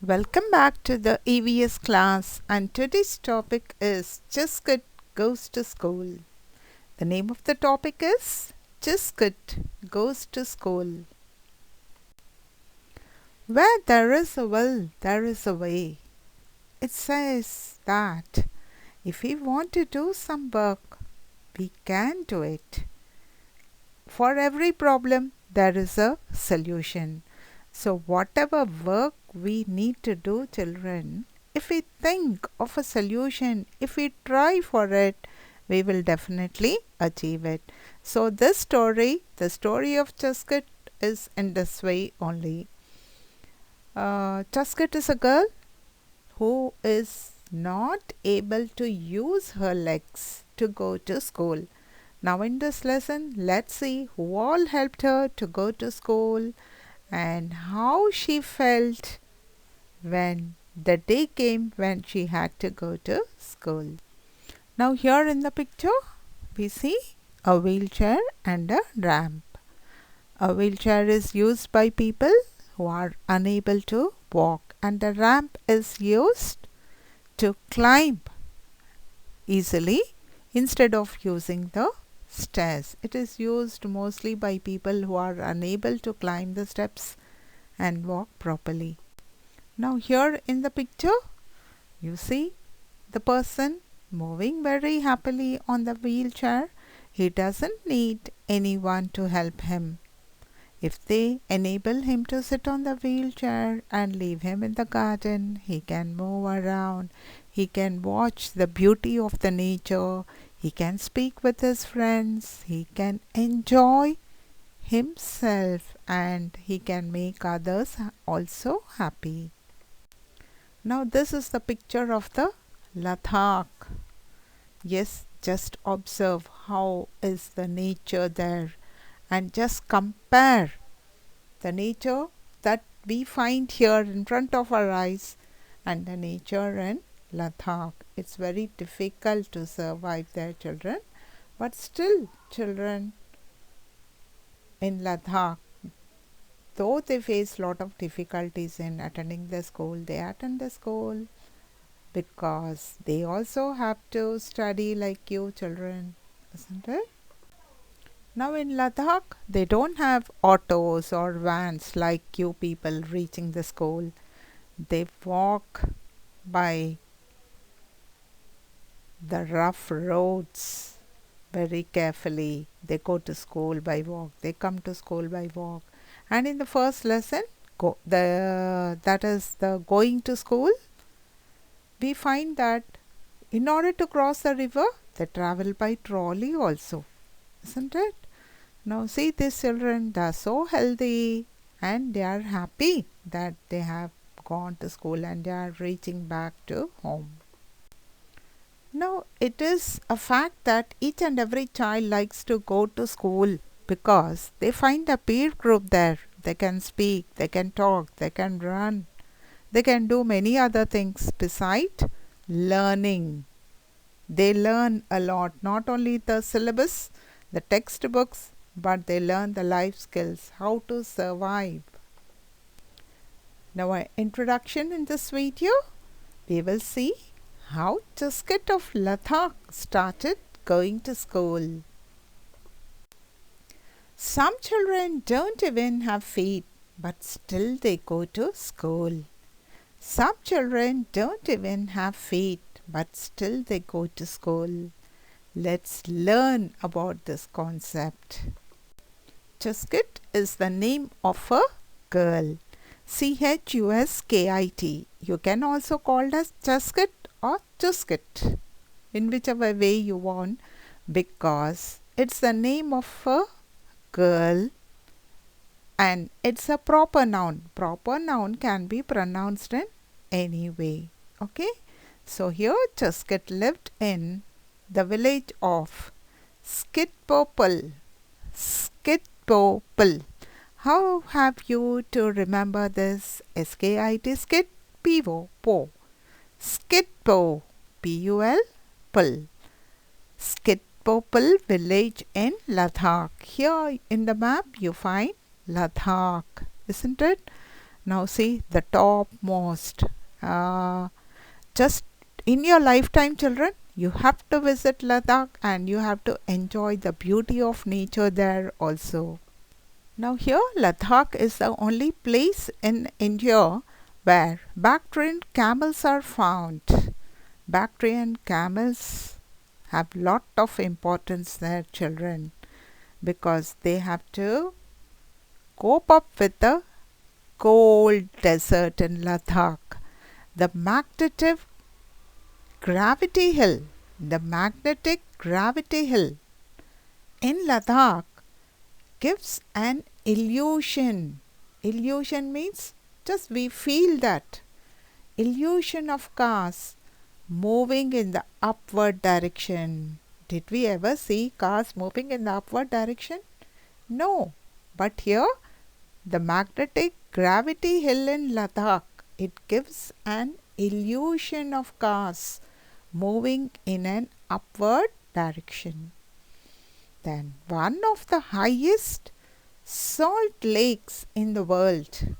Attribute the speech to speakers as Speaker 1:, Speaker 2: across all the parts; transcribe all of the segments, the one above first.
Speaker 1: Welcome back to the EVS class, and today's topic is Chuskit goes to school. The name of the topic is Chuskit goes to school. Where there is a will, there is a way. It says that if we want to do some work, we can do it. For every problem, there is a solution. So whatever work we need to do, children, if we think of a solution, if we try for it, we will definitely achieve it. So this story, the story of Chuskit, is in this way only. Chuskit is a girl who is not able to use her legs to go to school. Now in this lesson, let's see who all helped her to go to school and how she felt when the day came when she had to go to school. Now here in the picture, we see a wheelchair and a ramp. A wheelchair is used by people who are unable to walk, and the ramp is used to climb easily instead of using the stairs. It is used mostly by people who are unable to climb the steps and walk properly. Now here in the picture, you see the person moving very happily on the wheelchair. He doesn't need anyone to help him. If they enable him to sit on the wheelchair and leave him in the garden, he can move around. He can watch the beauty of the nature. He can speak with his friends. He can enjoy himself, and he can make others also happy. Now this is the picture of the Ladakh. Yes, just observe how is the nature there and just compare the nature that we find here in front of our eyes and the nature in Ladakh. It's very difficult to survive there, children, but still children in Ladakh, though they face lot of difficulties in attending the school, they attend the school because they also have to study like you children, isn't it? Now in Ladakh, they don't have autos or vans like you people reaching the school. They walk by the rough roads very carefully. They go to school by walk. They come to school by walk. And in the first lesson, that is the going to school, we find that in order to cross the river, they travel by trolley also, isn't it? Now see these children, they are so healthy and they are happy that they have gone to school and they are reaching back to home. Now it is a fact that each and every child likes to go to school because they find a peer group there. They can speak, they can talk, they can run, they can do many other things besides learning. They learn a lot, not only the syllabus, the textbooks, but they learn the life skills, how to survive. Now, our introduction in this video, we will see how Chuskit of Ladakh started going to school. Some children don't even have feet, but still they go to school. Some children don't even have feet, but still they go to school. Let's learn about this concept. Chuskit is the name of a girl. Chuskit. You can also call it as Chuskit or Chuskit, in whichever way you want, because it's the name of a girl and it's a proper noun. Proper noun can be pronounced in any way. Okay. So here Chuskit lived in the village of Skitpopal. Skitpopal. How have you to remember this? Skit, skit, po, po. Skitpo, pul, pul. Skitpopal village in Ladakh. Here in the map you find Ladakh, isn't it? Now see the topmost. Uh, just in your lifetime, children, you have to visit Ladakh and you have to enjoy the beauty of nature there also. Now here Ladakh is the only place in India where Bactrian camels are found. Bactrian camels have lot of importance there, children, because they have to cope up with the cold desert in Ladakh. The gravity hill, the magnetic gravity hill in Ladakh gives an illusion. Illusion means just we feel that illusion of cars moving in the upward direction. Did we ever see cars moving in the upward direction? No. But here the magnetic gravity hill in Ladakh, it gives an illusion of cars moving in an upward direction. Then one of the highest salt lakes in the world,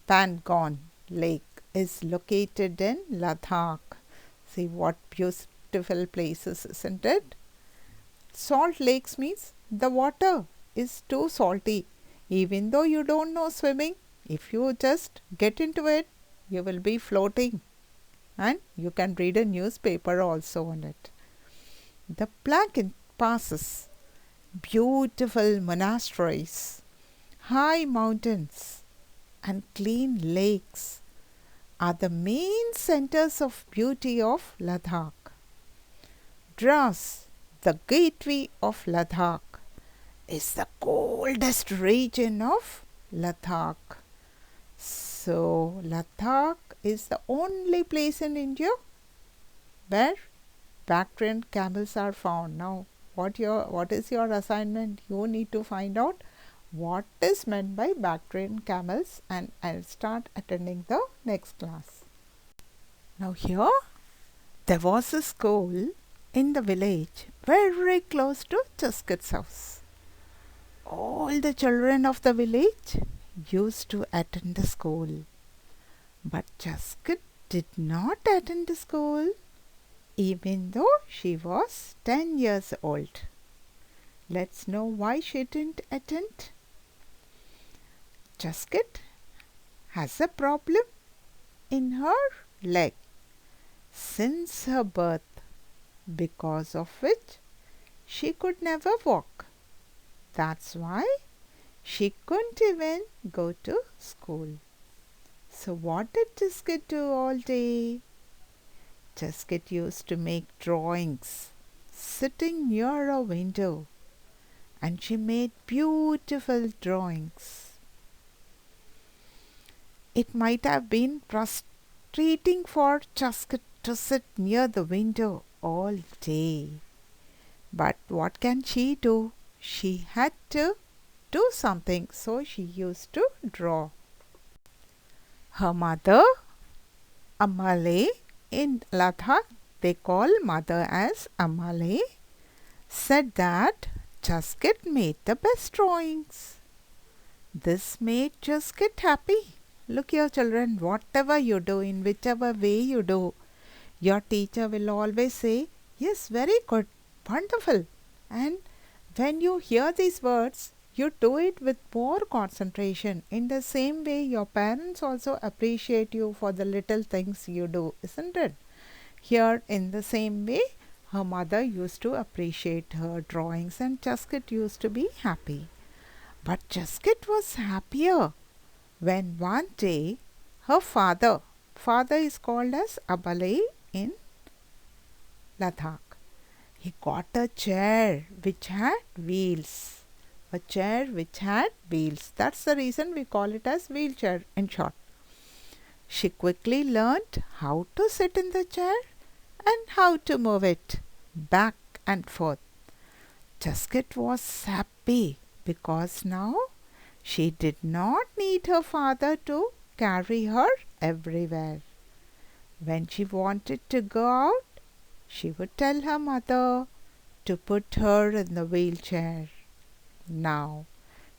Speaker 1: Pangon Lake, is located in Ladakh. See what beautiful places, isn't it? Salt lakes means the water is too salty. Even though you don't know swimming, if you just get into it, you will be floating. And you can read a newspaper also on it. The Black Passes, beautiful monasteries, high mountains, and clean lakes are the main centers of beauty of Ladakh. Dras, the gateway of Ladakh, is the coldest region of Ladakh. So Ladakh is the only place in India where Bactrian camels are found. Now what is your assignment? You need to find out what is meant by Bactrian camels, and I'll start attending the next class. Now here there was a school in the village very close to Chuskit's house. All the children of the village used to attend the school, but Chuskit did not attend the school even though she was 10 years old. Let's know why she didn't attend. Chuskit has a problem in her leg since her birth, because of which she could never walk. That's why she couldn't even go to school. So what did Chuskit do all day? Chuskit used to make drawings sitting near a window, and she made beautiful drawings. It might have been frustrating for Chuskit to sit near the window all day. But what can she do? She had to do something, so she used to draw. Her mother, Amale, in Ladakh they call mother as Amale, said that Chuskit made the best drawings. This made Chuskit happy. Look here children, whatever you do, in whichever way you do, your teacher will always say, yes, very good, wonderful. And when you hear these words, you do it with more concentration. In the same way, your parents also appreciate you for the little things you do, isn't it? Here, in the same way, her mother used to appreciate her drawings and Chuskit used to be happy. But Chuskit was happier when one day her father is called as Abale in Ladakh, he got a chair which had wheels. A chair which had wheels. That's the reason we call it as wheelchair in short. She quickly learnt how to sit in the chair and how to move it back and forth. Chuskit was happy because now she did not need her father to carry her everywhere. When she wanted to go out, she would tell her mother to put her in the wheelchair. Now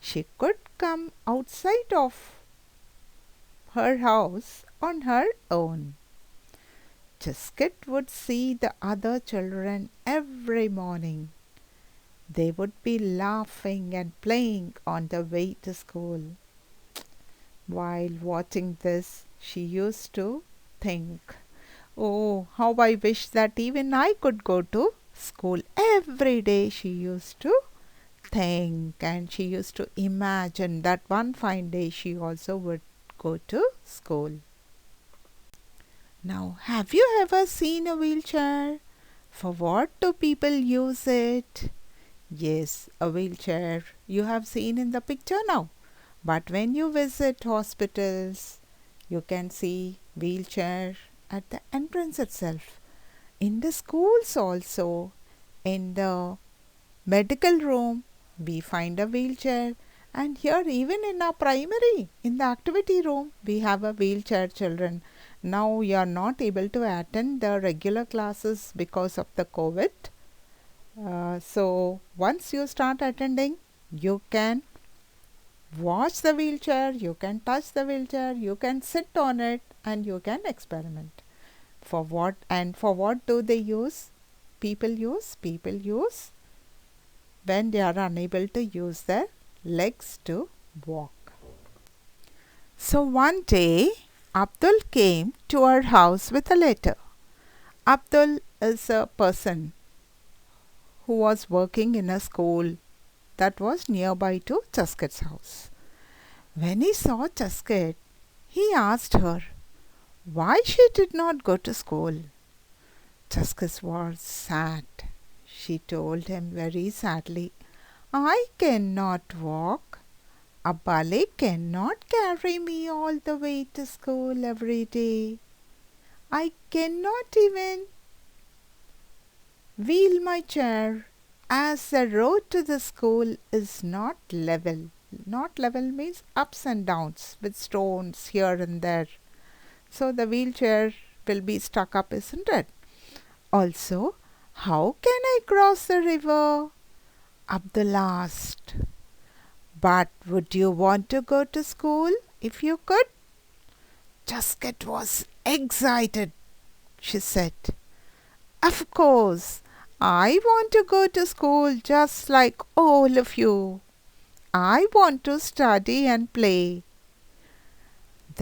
Speaker 1: she could come outside of her house on her own. Chuskit would see the other children every morning. They would be laughing and playing on the way to school. While watching this, she used to think, "Oh, how I wish that even I could go to school." Every day she used to think, and she used to imagine that one fine day she also would go to school. Now, have you ever seen a wheelchair? For what do people use it? Yes, a wheelchair you have seen in the picture now. But when you visit hospitals, you can see wheelchair at the entrance itself. In the schools also, in the medical room, we find a wheelchair. And here even in our primary, in the activity room, we have a wheelchair children. Now you are not able to attend the regular classes because of the COVID. So once you start attending, you can watch the wheelchair, you can touch the wheelchair, you can sit on it, and you can experiment. For what do they use? People use when they are unable to use their legs to walk. So one day, Abdul came to our house with a letter. Abdul is a person who was working in a school that was nearby to Chuskit's house. When he saw Chuskit, he asked her why she did not go to school. Chuskit was sad. She told him very sadly, "I cannot walk. Abale cannot carry me all the way to school every day. I cannot even wheel my chair as the road to the school is not level." Not level means ups and downs with stones here and there. So the wheelchair will be stuck up, isn't it? Also, how can I cross the river? Abdul asked. But would you want to go to school if you could? Chuskit was excited. She said, "Of course, I want to go to school just like all of you. I want to study and play."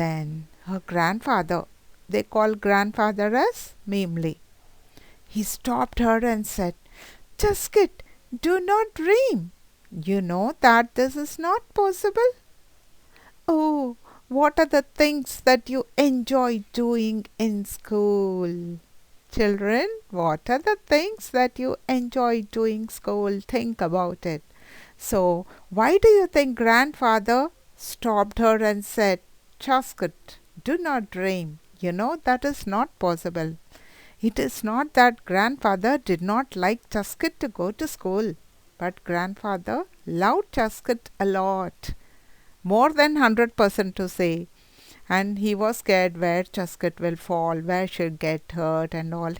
Speaker 1: Then her grandfather, they call grandfather as Memli, he stopped her and said, "Chuskit, do not dream. You know that this is not possible." "Oh, what are the things that you enjoy doing in school?" Children, what are the things that you enjoy doing school? Think about it. So, why do you think grandfather stopped her and said, "Chuskit, do not dream. You know that is not possible." It is not that grandfather did not like Chuskit to go to school, but grandfather loved Chuskit a lot, more than 100% to say. And he was scared where Chuskit will fall, where she'll get hurt and all.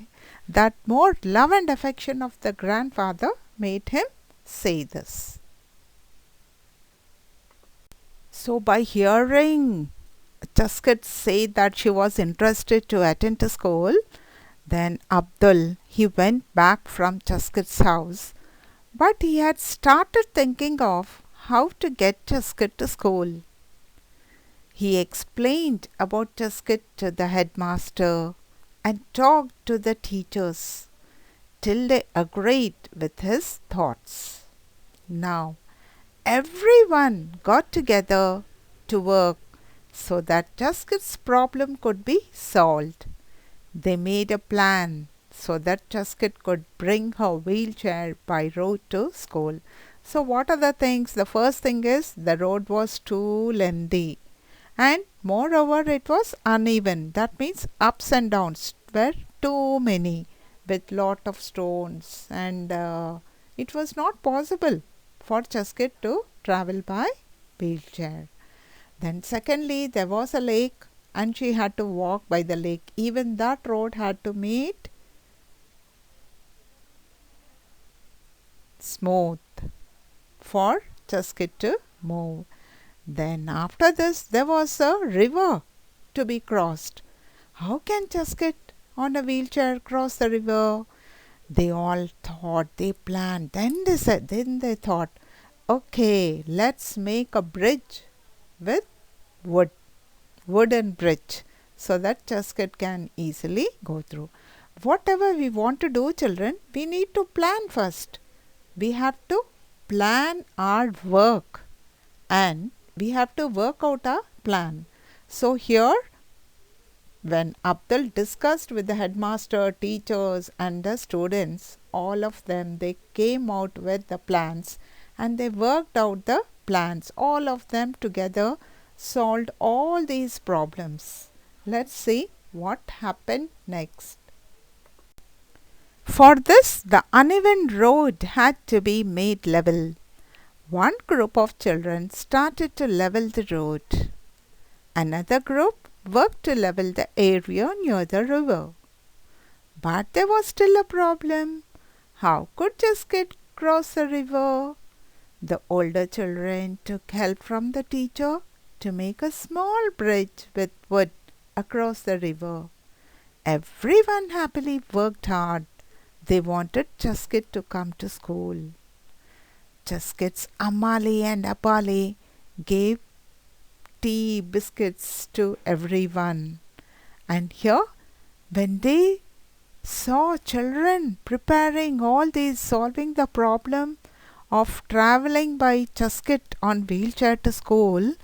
Speaker 1: That more love and affection of the grandfather made him say this. So by hearing Chuskit say that she was interested to attend to school, then Abdul, he went back from Chuskit's house, but he had started thinking of how to get Chuskit to school. He explained about Chuskit to the headmaster and talked to the teachers till they agreed with his thoughts. Now, everyone got together to work so that Chuskit's problem could be solved. They made a plan so that Chuskit could bring her wheelchair by road to school. So what are the things? The first thing is the road was too lengthy, and moreover it was uneven. That means ups and downs were too many with lot of stones, and it was not possible for Chuskit to travel by wheelchair. Then secondly, there was a lake and she had to walk by the lake. Even that road had to meet smooth for Chuskit to move. Then after this, there was a river to be crossed. How can Chuskit on a wheelchair cross the river? They all thought, they planned, then they thought, okay, let's make a bridge with wood, wooden bridge, so that Chuskit can easily go through. Whatever we want to do, children, we need to plan first. We have to plan our work and we have to work out a plan. So here, when Abdul discussed with the headmaster, teachers and the students, all of them, they came out with the plans and they worked out the plans. All of them together solved all these problems. Let's see what happened next. For this, the uneven road had to be made level. One group of children started to level the road. Another group worked to level the area near the river. But there was still a problem. How could Chuskit cross the river? The older children took help from the teacher to make a small bridge with wood across the river. Everyone happily worked hard. They wanted Chuskit to come to school. Chuskit's Amali and Apali gave tea, biscuits to everyone. And here, when they saw children preparing all these, solving the problem of traveling by Chuskit on wheelchair to school,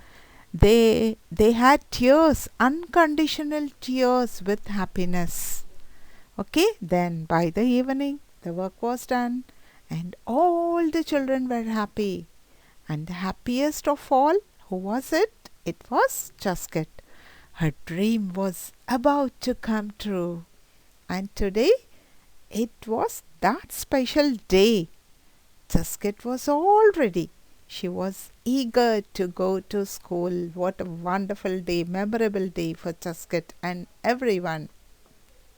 Speaker 1: they had tears, unconditional tears with happiness. Okay, then by the evening, the work was done and all the children were happy. And the happiest of all, who was it? It was Chuskit. Her dream was about to come true. And today, it was that special day. Chuskit was all ready. She was eager to go to school. What a wonderful day, memorable day for Chuskit and everyone.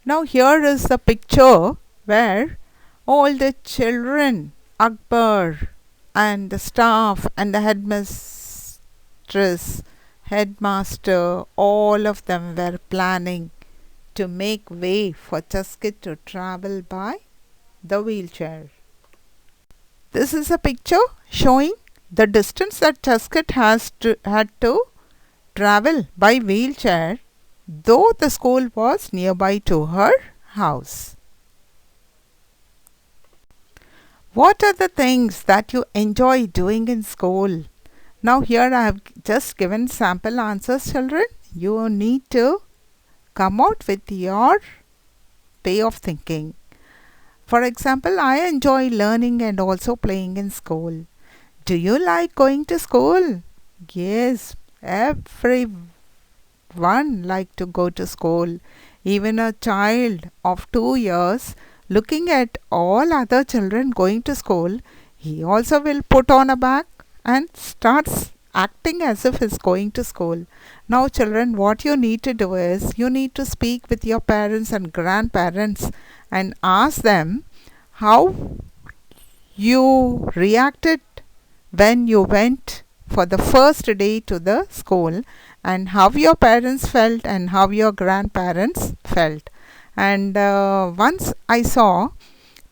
Speaker 1: Now here is the picture where all the children, Akbar and the staff and the headmaster, all of them were planning to make way for Chuskit to travel by the wheelchair. This is a picture showing the distance that Chuskit had to travel by wheelchair, though the school was nearby to her house. What are the things that you enjoy doing in school? Now here I have just given sample answers, children. You need to come out with your way of thinking. For example, I enjoy learning and also playing in school. Do you like going to school? Yes, everyone like to go to school. Even a child of 2 years looking at all other children going to school, he also will put on a bag and starts acting as if he's going to school. Now children, what you need to do is, you need to speak with your parents and grandparents and ask them how you reacted when you went for the first day to the school, and how your parents felt and how your grandparents felt. And once I saw,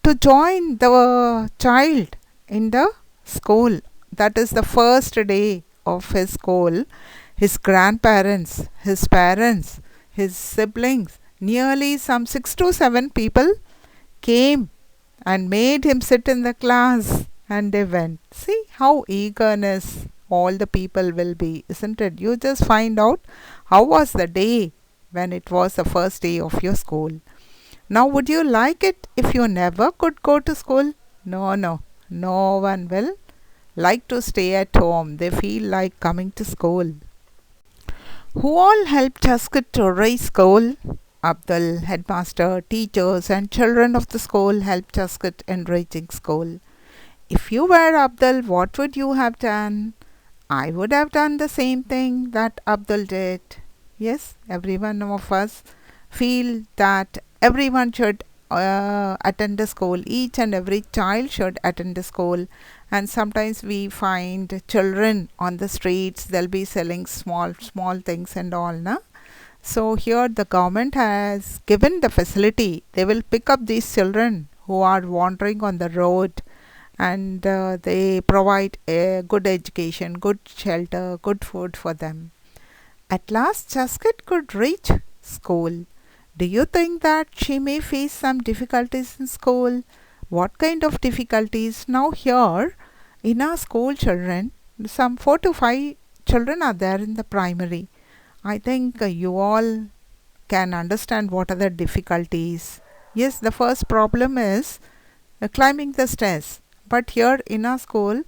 Speaker 1: to join the child in the school, that is the first day of his school, his grandparents, his parents, his siblings, nearly some 6 to 7 people came and made him sit in the class, and they went. See how eagerness all the people will be, isn't it? You just find out how was the day when it was the first day of your school. Now would you like it if you never could go to school? No one will like to stay at home. They feel like coming to school. Who all helped Chuskit to raise school? Abdul, headmaster, teachers and children of the school helped Chuskit in reaching school. If you were Abdul, what would you have done? I would have done the same thing that Abdul did. Yes, every one of us feel that everyone should attend the school. Each and every child should attend the school. And sometimes we find children on the streets, they'll be selling small things and all, na? So here the government has given the facility. They will pick up these children who are wandering on the road, and they provide a good education, good shelter, good food for them. At last Chuskit could reach school. Do you think that she may face some difficulties in school? What kind of difficulties? Now here in our school children, some 4 to 5 children are there in the primary. I think you all can understand what are the difficulties. Yes, the first problem is climbing the stairs. But here in our school,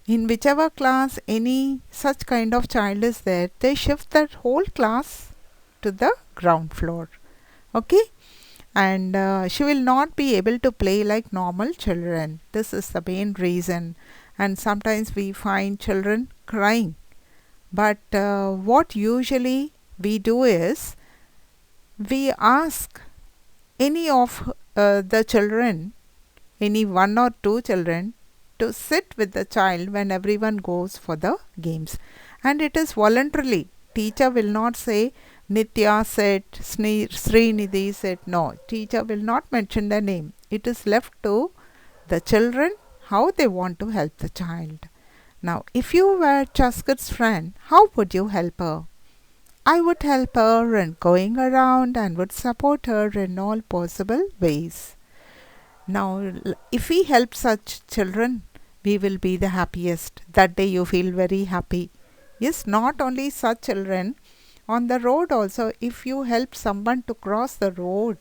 Speaker 1: in whichever class any such kind of child is there, they shift that whole class to the ground floor. Okay, and she will not be able to play like normal children. This is the main reason. And sometimes we find children crying, but what usually we do is we ask any of the children, any one or two children, to sit with the child when everyone goes for the games, and it is voluntarily. Teacher will not say Nitya sit, Srinidhi sit. No, teacher will not mention the name. It is left to the children how they want to help the child. Now, if you were Chuskit's friend, how would you help her? I would help her in going around and would support her in all possible ways. Now, if we help such children, we will be the happiest. That day you feel very happy. Yes, not only such children, on the road also, if you help someone to cross the road,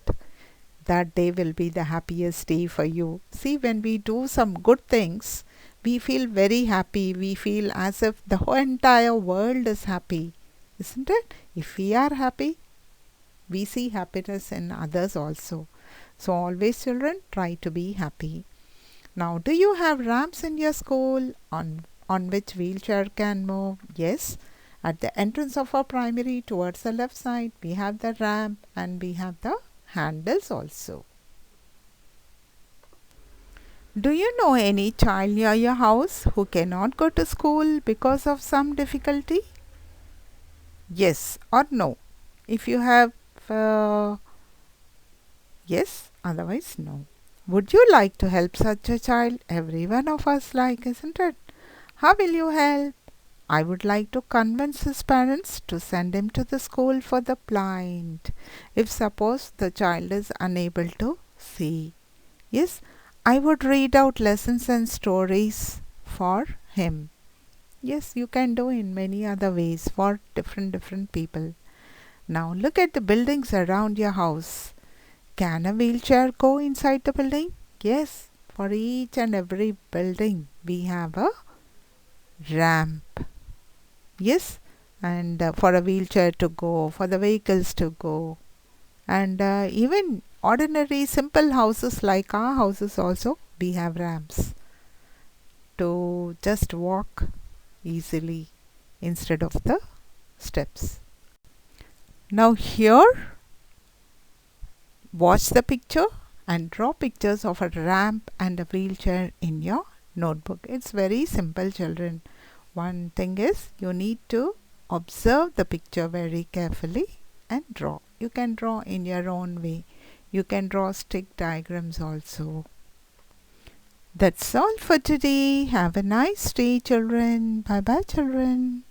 Speaker 1: that day will be the happiest day for you. See, when we do some good things, we feel very happy. We feel as if the whole entire world is happy. Isn't it? If we are happy, we see happiness in others also. So always children, try to be happy. Now, do you have ramps in your school on which wheelchair can move? Yes. At the entrance of our primary towards the left side, we have the ramp and we have the handles also. Do you know any child near your house who cannot go to school because of some difficulty? Yes or no? If you have yes, otherwise no. Would you like to help such a child? Every one of us like, isn't it? How will you help? I would like to convince his parents to send him to the school for the blind, if suppose the child is unable to see. Yes, I would read out lessons and stories for him. Yes, you can do in many other ways for different people. Now look at the buildings around your house. Can a wheelchair go inside the building? Yes, for each and every building we have a ramp. Yes, and for a wheelchair to go, for the vehicles to go, and even ordinary simple houses like our houses also, we have ramps to just walk easily instead of the steps. Now here, watch the picture and draw pictures of a ramp and a wheelchair in your notebook. It's very simple, children. One thing is you need to observe the picture very carefully and draw. You can draw in your own way. You can draw stick diagrams also. That's all for today. Have a nice day, children. Bye bye, children.